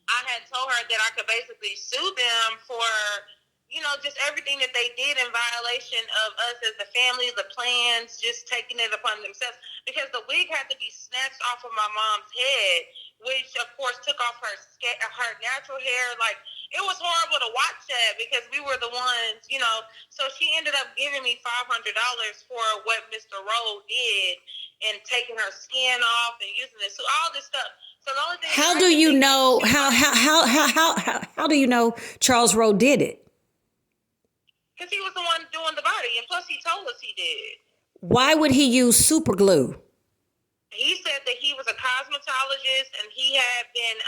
I had told her that I could basically sue them for, just everything that they did in violation of us as a family, the plans, just taking it upon themselves. Because the wig had to be snatched off of my mom's head, which of course took off her natural hair. Like, it was horrible to watch that because we were the ones. So she ended up giving me $500 for what Mr. Rowe did and taking her skin off and using this, so all this stuff. So the only thing How I do can you think of, know how do you know Charles Rowe did it? because he was the one doing the body, and plus he told us he did. Why would he use super glue? He said that he was a cosmetologist and he had been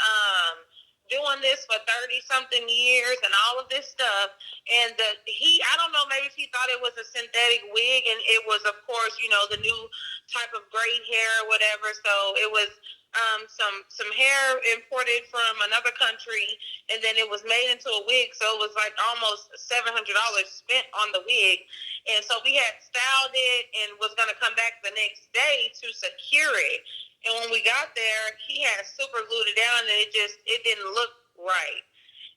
doing this for 30 something years and all of this stuff. And I don't know, maybe if he thought it was a synthetic wig, and it was, of course, the new type of braid hair or whatever. So it was some hair imported from another country, and then it was made into a wig. So it was like almost $700 spent on the wig. And so we had styled it and was going to come back the next day to secure it. And when we got there, he had super glued it down, and it didn't look right.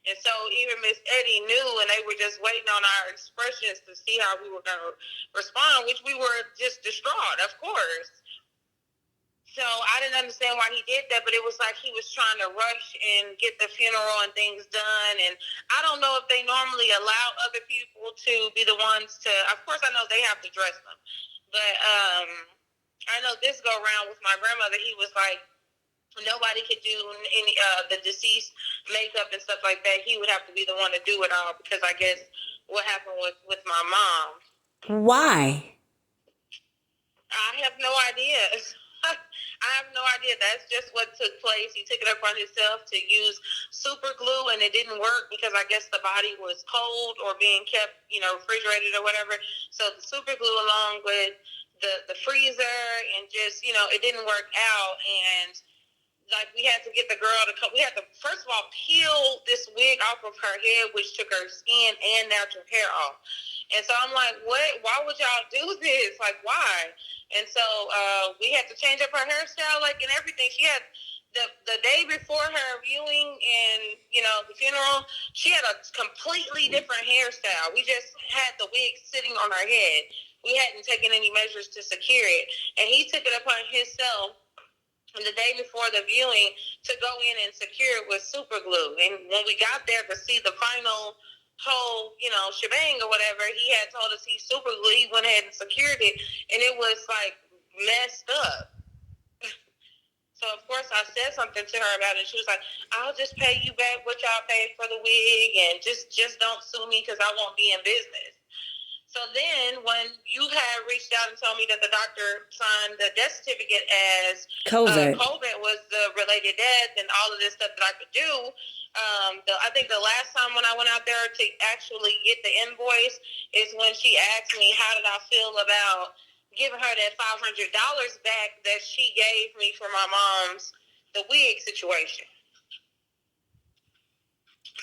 And so even Miss Eddie knew, and they were just waiting on our expressions to see how we were going to respond, which we were just distraught, of course. So I didn't understand why he did that, but it was like he was trying to rush and get the funeral and things done. And I don't know if they normally allow other people to be the ones to, of course I know they have to dress them, but I know this go around with my grandmother, he was like, nobody could do any the deceased makeup and stuff like that. He would have to be the one to do it all, because I guess what happened with my mom. Why? I have no idea. I have no idea. That's just what took place. He took it upon himself to use super glue, and it didn't work because I guess the body was cold or being kept, refrigerated or whatever. So the super glue along with the freezer and just, it didn't work out. And like, we had to get the girl to come. We had to, first of all, peel this wig off of her head, which took her skin and natural hair off. And so I'm like, what? Why would y'all do this? Like, why? And so we had to change up her hairstyle, like, and everything. She had the day before her viewing and, the funeral, she had a completely different hairstyle. We just had the wig sitting on her head. We hadn't taken any measures to secure it. And he took it upon himself the day before the viewing to go in and secure it with super glue. And when we got there to see the final whole, shebang or whatever, he had told us he super glue. He went ahead and secured it, and it was like messed up. So of course I said something to her about it. She was like, "I'll just pay you back what y'all paid for the wig, and just don't sue me because I won't be in business." So then when you had reached out and told me that the doctor signed the death certificate as COVID was the related death and all of this stuff that I could do, I think the last time when I went out there to actually get the invoice is when she asked me how did I feel about giving her that $500 back that she gave me for my mom's, the wig situation.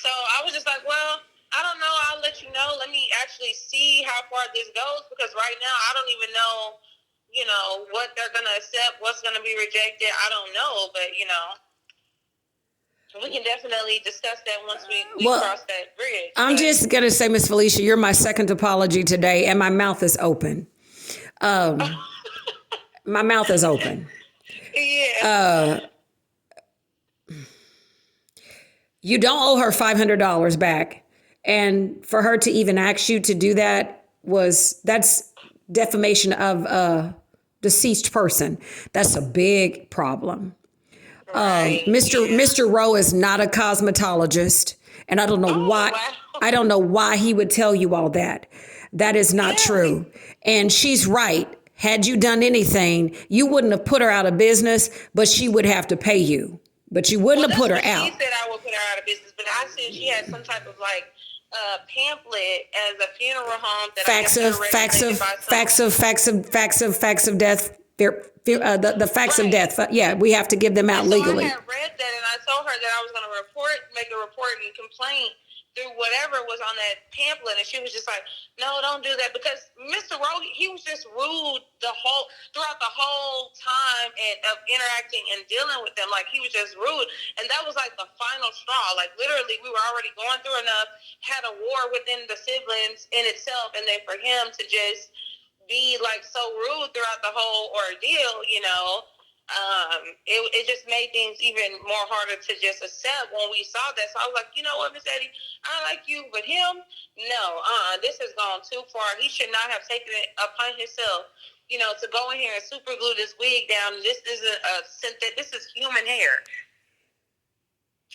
So I was just like, well, I don't know. I'll let you know. Let me actually see how far this goes, because right now I don't even know, what they're going to accept, what's going to be rejected. I don't know, but, we can definitely discuss that once we cross that bridge. I'm just going to say, Miss Felicia, you're my second apology today, and my mouth is open. My mouth is open. Yeah. You don't owe her $500 back. And for her to even ask you to do that's defamation of a deceased person. That's a big problem. Right. Mr. Rowe is not a cosmetologist, and I don't know why. Wow. I don't know why he would tell you all that. That is not true. And she's right. Had you done anything, you wouldn't have put her out of business, but she would have to pay you. But you wouldn't have put her out. She said I would put her out of business, but I said she had some type of pamphlet as a funeral home that facts of death. The facts of death. Yeah, we have to give them out legally. I had read that, and I told her that I was going to make a report and complaint through whatever was on that pamphlet, and she was just like, "No, don't do that," because Mr. Rogan, he was just rude throughout the whole time and of interacting and dealing with them. Like, he was just rude, and that was like the final straw. Like, literally, we were already going through enough, had a war within the siblings in itself, and then for him to just be like so rude throughout the whole ordeal, it just made things even more harder to just accept when we saw that. So I was like, you know what, Miss Eddie, I like you, but him, no, this has gone too far. He should not have taken it upon himself, to go in here and super glue this wig down. This isn't a synthetic, this is human hair.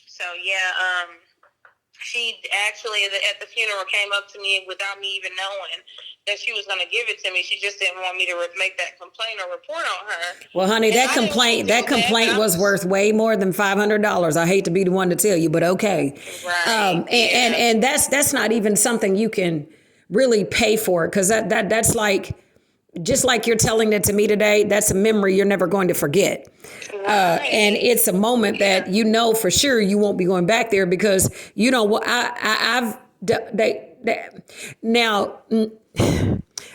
So yeah, she actually at the funeral came up to me without me even knowing that she was going to give it to me. She just didn't want me to make that complaint or report on her. Well, honey, that complaint was worth way more than $500. I hate to be the one to tell you, but okay. Right. And that's not even something you can really pay for, because that's like, just like you're telling it to me today, that's a memory you're never going to forget. Right. And it's a moment that for sure you won't be going back there, because now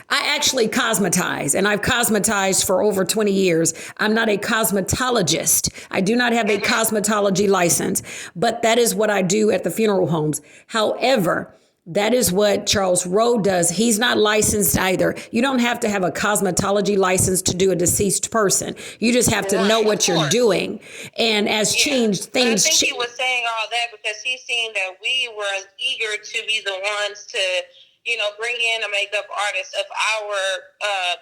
I actually cosmetize, and I've cosmetized for over 20 years. I'm not a cosmetologist. I do not have a cosmetology license, but that is what I do at the funeral homes. However, that is what Charles Rowe does. He's not licensed either. You don't have to have a cosmetology license to do a deceased person. You just have to know what you're doing. And as things I think he was saying all that because he's seen that we were eager to be the ones to, bring in a makeup artist of our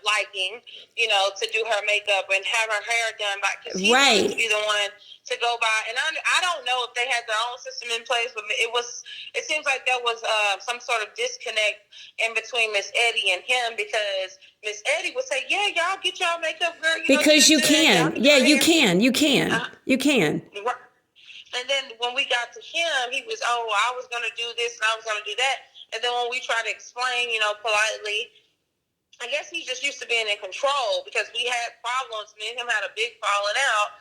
liking, to do her makeup and have her hair done by, because he wanted to be the one to go by. And I don't know if they had their own system in place, but it seems like there was some sort of disconnect in between Miss Eddie and him, because Miss Eddie would say, "Yeah, y'all get y'all makeup, girl." Because you can. Yeah, you can. You can. You can. And then when we got to him, he was, I was going to do this and I was going to do that. And then when we try to explain, politely, I guess he's just used to being in control, because we had problems. Me and him had a big falling out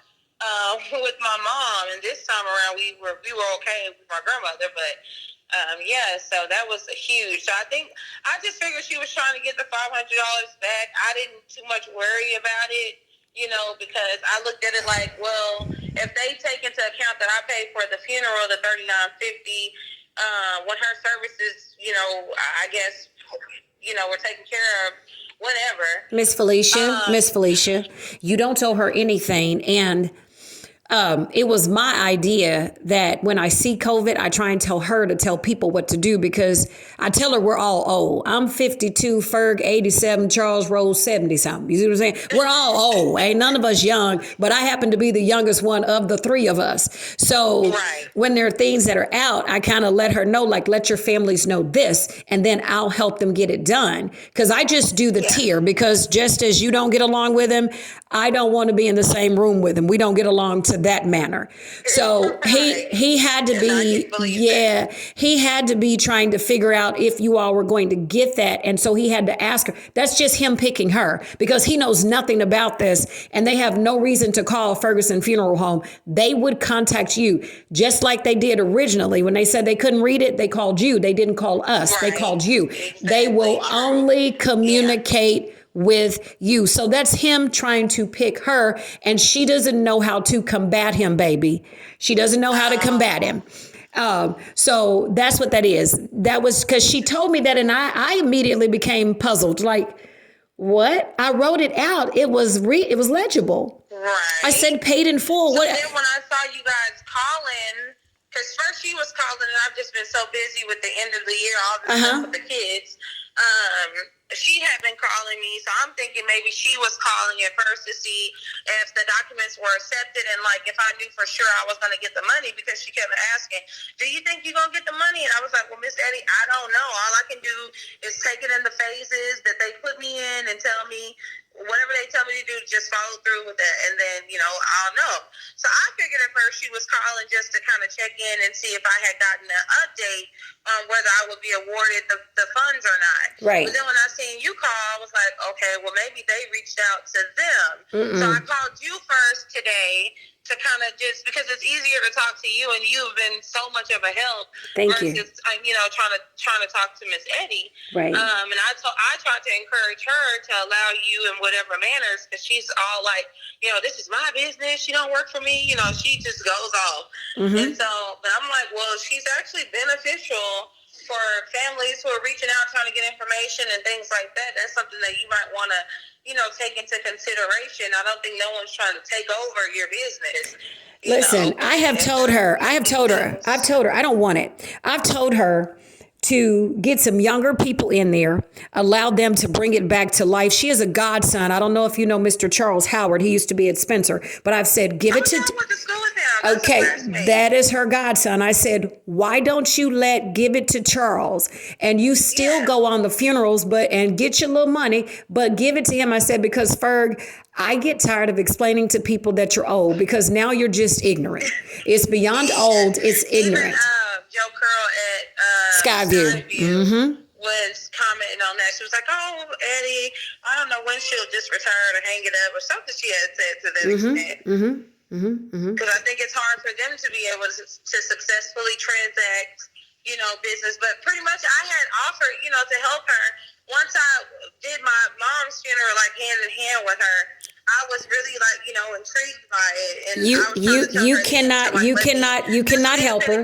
with my mom, and this time around we were okay with my grandmother. But so that was huge. So I just figured she was trying to get the $500 back. I didn't too much worry about it, because I looked at it like, well, if they take into account that I paid for the funeral, the $39.50. When her services, I guess, were taken care of, whatever. Miss Felicia, you don't owe her anything. And it was my idea that when I see COVID, I try and tell her to tell people what to do, because I tell her we're all old. I'm 52, Ferg 87, Charles Rose 70 something. You see what I'm saying? We're all old. Ain't none of us young, but I happen to be the youngest one of the three of us. So when there are things that are out, I kind of let her know, like, let your families know this, and then I'll help them get it done. Because I just do the tier, because just as you don't get along with him, I don't want to be in the same room with him. We don't get along to that manner. So he had to be, he had to be trying to figure out if you all were going to get that. And so he had to ask her. That's just him picking her, because he knows nothing about this, and they have no reason to call Ferguson Funeral Home. They would contact you, just like they did originally. When they said they couldn't read it, they called you. They didn't call us. They called you. Exactly. They will only communicate with you. So that's him trying to pick her, and she doesn't know how to combat him, baby. She doesn't know how to combat him. So that's what that is. That was because she told me that, and I immediately became puzzled. Like, what? I wrote it out. It was legible. Right. I said paid in full. So then when I saw you guys calling, because first she was calling, and I've just been so busy with the end of the year, all the stuff with the kids. She had been calling me, so I'm thinking maybe she was calling at first to see if the documents were accepted, and like if I knew for sure I was going to get the money, because she kept asking, "Do you think you're going to get the money?" And I was like, "Well, Miss Eddie, I don't know. All I can do is take it in the phases that they put me in and tell me whatever they tell me to do, just follow through with that, and then, I'll know." So I figured at first she was calling just to kind of check in and see if I had gotten an update on whether I would be awarded the funds or not. Right. But then when I seen you call, I was like, okay, well, maybe they reached out to them. So I called you first today to kind of just, because it's easier to talk to you, and you've been so much of a help. Thank versus, you. Trying to talk to Miss Eddie. Right. And I tried to encourage her to allow you in whatever manners, because she's all like, this is my business. She don't work for me. She just goes off. Mm-hmm. And so, but I'm like, well, she's actually beneficial for families who are reaching out, trying to get information and things like that. That's something that you might want to, take into consideration. I don't think no one's trying to take over your business. Listen, I have told her, I don't want it. I've told her to get some younger people in there, allow them to bring it back to life. She is a godson. I don't know if you know Mr. Charles Howard. He used to be at Spencer, but I've said, give it to. I went to school with him. Okay, that is her godson. I said, why don't you give it to Charles, and you still go on the funerals, and get your little money, but give it to him. I said, because Ferg, I get tired of explaining to people that you're old, because now you're just ignorant. It's beyond old. It's ignorant. Joe Curl at Skyview. Mm-hmm. was commenting on that. She was like, "Oh, Eddie, I don't know when she'll just retire or hang it up," or something she had said to that extent. Because I think it's hard for them to be able to successfully transact, business. But pretty much, I had offered, to help her. Once I did my mom's funeral, like hand in hand with her, I was really intrigued by it. And you cannot help her.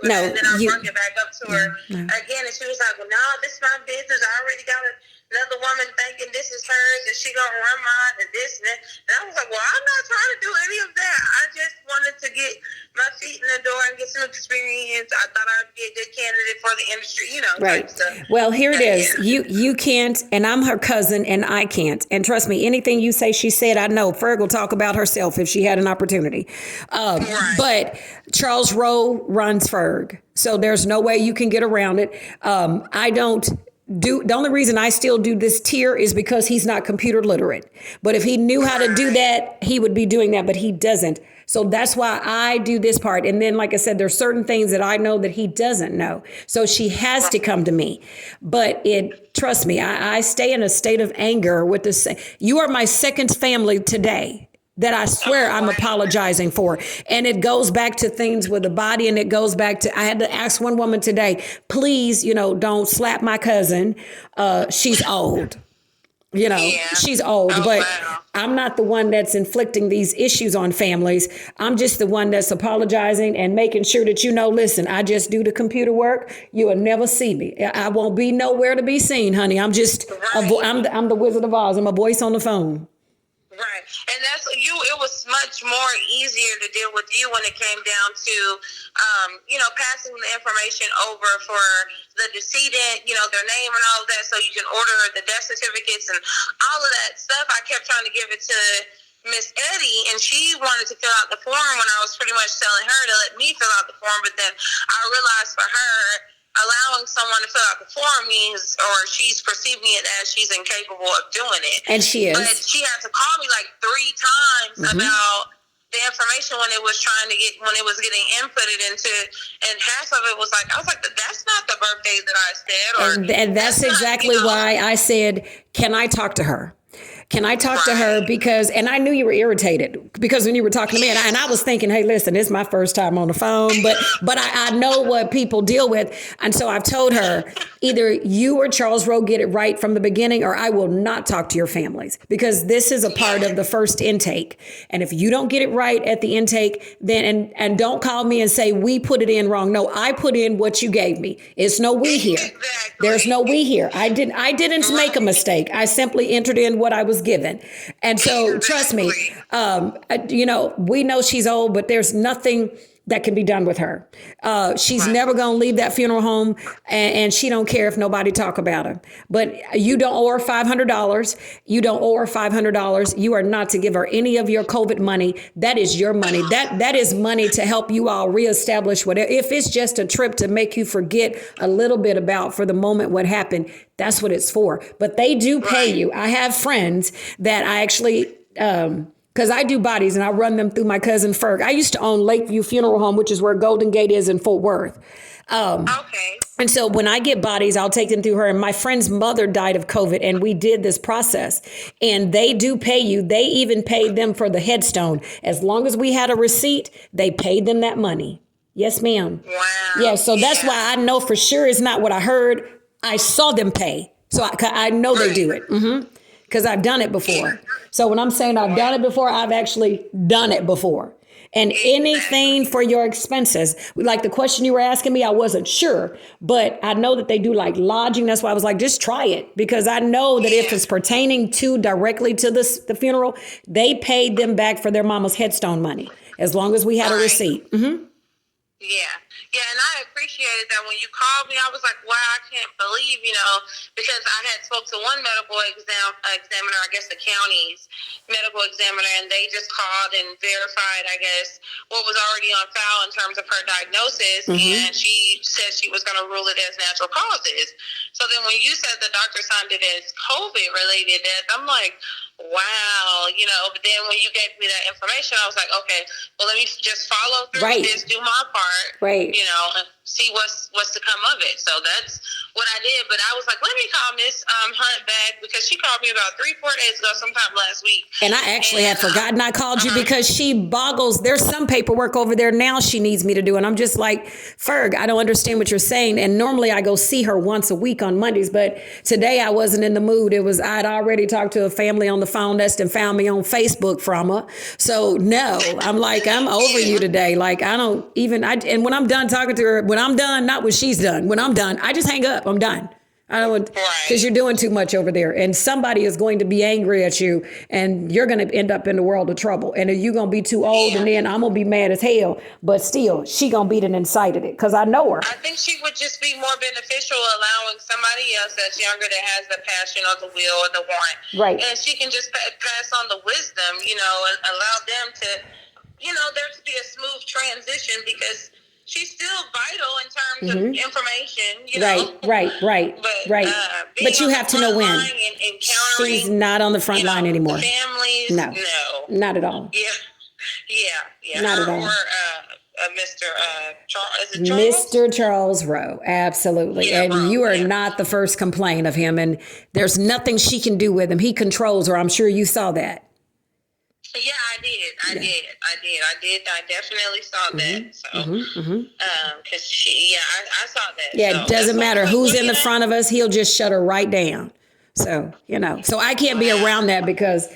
No, and then I brought it back up to her again, and she was like, "Well, no, this is my business. I already got another woman thinking this is hers, and she gonna run mine, and this and that." And I was like, "Well, I'm not trying to do any of that. I just wanted to get my feet in the door and get some experience. I thought I'd be a good candidate for the industry, right? Type stuff." Well, here it is. You can't, and I'm her cousin, and I can't. And trust me, anything you say, she said, I know. Ferg will talk about herself if she had an opportunity. Right. But Charles Rowe runs Ferg, so there's no way you can get around it. I don't. The only reason I still do this tier is because he's not computer literate. But if he knew how to do that, he would be doing that, but he doesn't. So that's why I do this part. And then, like I said, there's certain things that I know that he doesn't know. So she has to come to me. But trust me, I stay in a state of anger with this. You are my second family today that I swear I'm apologizing for. And it goes back to things with the body, and it goes back to, I had to ask one woman today, please, don't slap my cousin. She's old. She's old, but wow. I'm not the one that's inflicting these issues on families. I'm just the one that's apologizing and making sure that, listen, I just do the computer work. You will never see me. I won't be nowhere to be seen, honey. I'm just, I'm the Wizard of Oz. I'm a voice on the phone. Right. And that's it was much more easier to deal with you when it came down to, passing the information over for the decedent, their name and all of that, so you can order the death certificates and all of that stuff. I kept trying to give it to Miss Eddie, and she wanted to fill out the form when I was pretty much telling her to let me fill out the form. But then I realized for her, allowing someone to fill out the form means, or she's perceiving it as she's incapable of doing it. And she is. But she had to call me like 3 times about the information when it was getting inputted into, and half of it was like, I was like, that's not the birthday that I said. And that's exactly why I said, can I talk to her? Can I talk to her? Because, and I knew you were irritated because when you were talking to me, and I was thinking, hey, listen, it's my first time on the phone, but I know what people deal with. And so I've told her, either you or Charles Rowe get it right from the beginning, or I will not talk to your families, because this is a part of the first intake. And if you don't get it right at the intake, then, and don't call me and say, we put it in wrong. No, I put in what you gave me. It's no we here. Exactly. There's no we here. I didn't make a mistake. I simply entered in what I was given. And so trust me, we know she's old, but there's nothing that can be done with her. She's never going to leave that funeral home, and she don't care if nobody talk about her. But you don't owe her $500. You don't owe her $500. You are not to give her any of your COVID money. That is your money. That is money to help you all reestablish whatever. If it's just a trip to make you forget a little bit about for the moment what happened, that's what it's for. But they do pay you. I have friends that I actually because I do bodies and I run them through my cousin Ferg. I used to own Lakeview Funeral Home, which is where Golden Gate is in Fort Worth. Okay. And so when I get bodies, I'll take them through her. And my friend's mother died of COVID, and we did this process. And they do pay you. They even paid them for the headstone. As long as we had a receipt, they paid them that money. Yes, ma'am. Wow. Yeah, so that's why I know for sure it's not what I heard. I saw them pay. So I know they do it. Because I've done it before. So when I'm saying I've done it before, I've actually done it before. And anything for your expenses, like the question you were asking me, I wasn't sure, but I know that they do like lodging. That's why I was like, just try it, because I know that if it's pertaining to directly to the funeral, they paid them back for their mama's headstone money, as long as we had a receipt. Yeah, and I appreciated that when you called me. I was like, wow, I can't believe, because I had spoke to one medical examiner, I guess the county's medical examiner, and they just called and verified, I guess, what was already on file in terms of her diagnosis, and she said she was going to rule it as natural causes. So then when you said the doctor signed it as COVID-related death, I'm like, wow, but then when you gave me that information, I was like, okay, well, let me just follow through with this, do my part, and see what's to come of it. So that's what I did. But I was like, let me call Miss Hunt back, because she called me about 3-4 days ago, sometime last week. And I actually had forgotten I called you, because she boggles. There's some paperwork over there now she needs me to do. And I'm just like, Ferg, I don't understand what you're saying. And normally I go see her once a week on Mondays, but today I wasn't in the mood. I'd already talked to a family on the phone that found me on Facebook from her. So no, I'm like, I'm over you today. Like, I don't even, and when I'm done talking to her, when I'm done, not when she's done, when I'm done, I just hang up. I'm done. I don't want, because you're doing too much over there, and somebody is going to be angry at you, and you're going to end up in the world of trouble. And you're going to be too old, and then I'm going to be mad as hell. But still, she going to be the incited it, because I know her. I think she would just be more beneficial allowing somebody else that's younger that has the passion or the will or the want. Right. And she can just pass on the wisdom, and allow them to, there to be a smooth transition, because she's still vital in terms of information, Right. But you have to know when. She's not on the front line anymore. Families, no, not at all. Yeah. Not at all. Or Mr. Charles Rowe, absolutely. Yeah, and you are not the first complaint of him, and there's nothing she can do with him. He controls her. I'm sure you saw that. Yeah, I did. I definitely saw that. So, because I saw that. Yeah, so it doesn't matter who's in the front of us. He'll just shut her right down. So, so I can't be around that, because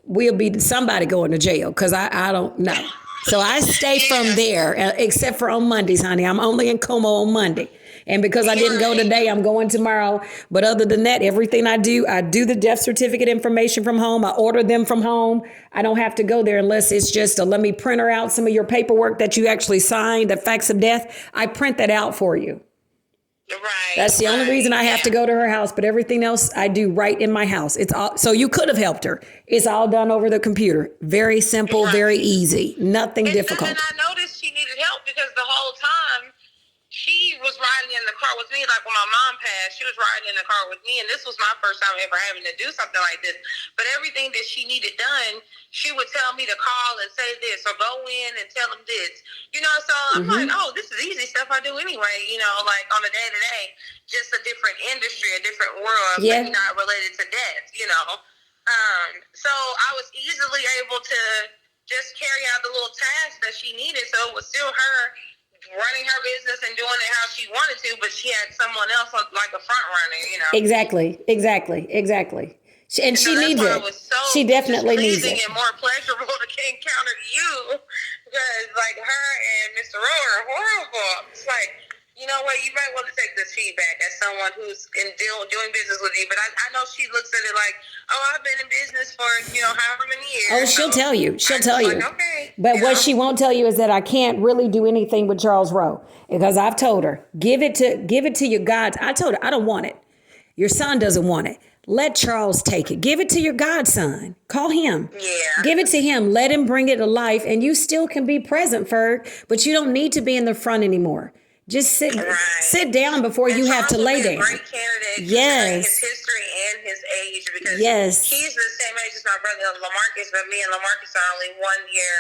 we'll be somebody going to jail, because I don't know. So I stay from there, except for on Mondays, honey. I'm only in Como on Monday. And because I didn't go today, I'm going tomorrow. But other than that, everything I do the death certificate information from home. I order them from home. I don't have to go there unless it's just let me print her out some of your paperwork that you actually signed, the facts of death. I print that out for you. Right. That's the only reason I have to go to her house. But everything else I do right in my house. It's all, so you could have helped her. It's all done over the computer. Very simple, very easy. Nothing difficult. And I noticed she needed help, because the whole time she was riding in the car with me. Like when my mom passed, she was riding in the car with me, and this was my first time ever having to do something like this. But everything that she needed done, she would tell me to call and say this, or go in and tell them this. So I'm like, oh, this is easy stuff I do anyway, like on a day-to-day, just a different industry, a different world, maybe not related to death, So I was easily able to just carry out the little task that she needed. So it was still her running her business and doing it how she wanted to, but she had someone else like a front runner, Exactly. And she needs it. She definitely needs it. And more pleasurable to encounter you, because like her and Mr. Rowe are horrible. It's like, you know what, you might want to take this feedback as someone who's doing business with you. But I know she looks at it like, oh, I've been in business for, however many years. Oh, she'll tell you. She'll tell you. Like, okay. But what she won't tell you is that I can't really do anything with Charles Rowe, because I've told her, give it to your God. I told her, I don't want it. Your son doesn't want it. Let Charles take it. Give it to your godson. Call him. Yeah. Give it to him. Let him bring it to life. And you still can be present, Ferg, but you don't need to be in the front anymore. Just sit down before you have to lay down. Great candidate. Yes. His history and understand his age because Yes. he's the same age as my brother LaMarcus, but me and LaMarcus are only 1 year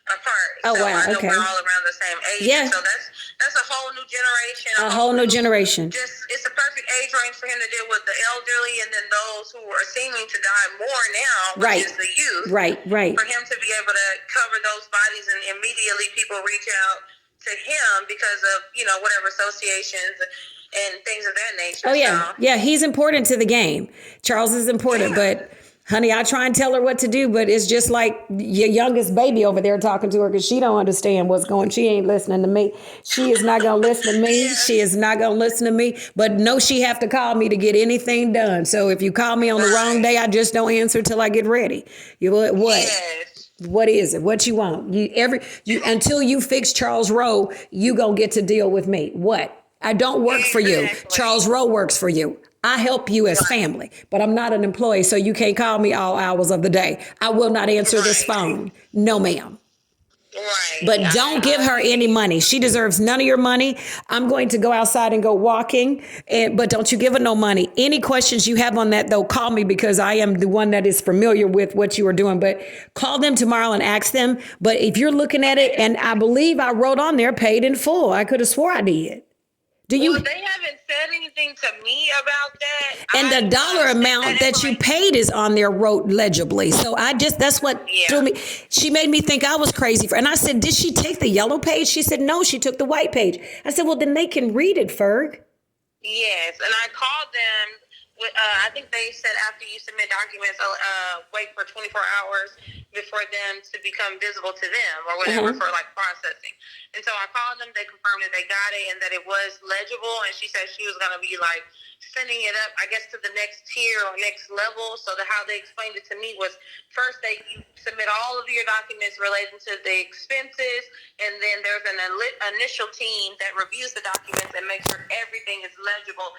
apart. Oh, so wow. I know Okay. we're all around the same age. Yeah. So that's a whole new generation. A whole new generation. Just it's a perfect age range for him to deal with the elderly and then those who are seeming to die more now, which is the youth. Right. For him to be able to cover those bodies and immediately people reach out to him because of, whatever associations and things of that nature. Oh, yeah. So, Yeah, he's important to the game. Charles is important, but honey, I try and tell her what to do, but it's just like your youngest baby over there talking to her because she don't understand what's going on. She ain't listening to me. She is not going to listen to me. Yeah. She is not going to listen to me, but no, she have to call me to get anything done. So if you call me on the wrong day, I just don't answer till I get ready. What? Yes. What is it? What you want? Until you fix Charles Rowe, you gonna get to deal with me. What? I don't work for you. Charles Rowe works for you. I help you as family, but I'm not an employee, so you can't call me all hours of the day. I will not answer this phone. No, ma'am. Right. But don't give her any money. She deserves none of your money. I'm going to go outside and go walking, but don't you give her no money. Any questions you have on that, though, call me because I am the one that is familiar with what you are doing. But call them tomorrow and ask them. But if you're looking at it, and I believe I wrote on there paid in full. I could have swore I did. Well, they haven't said anything to me about that. And the dollar amount that you paid is on there wrote legibly. So that's what threw me. She made me think I was crazy. And I said, did she take the yellow page? She said, no, she took the white page. I said, well, then they can read it, Ferg. Yes. And I called them. I think they said after you submit documents, wait for 24 hours before them to become visible to them or whatever for processing. And so I called them. They confirmed that they got it and that it was legible. And she said she was going to be sending it up, I guess, to the next tier or next level. So how they explained it to me was first you submit all of your documents relating to the expenses, and then there's an initial team that reviews the documents and makes sure everything is legible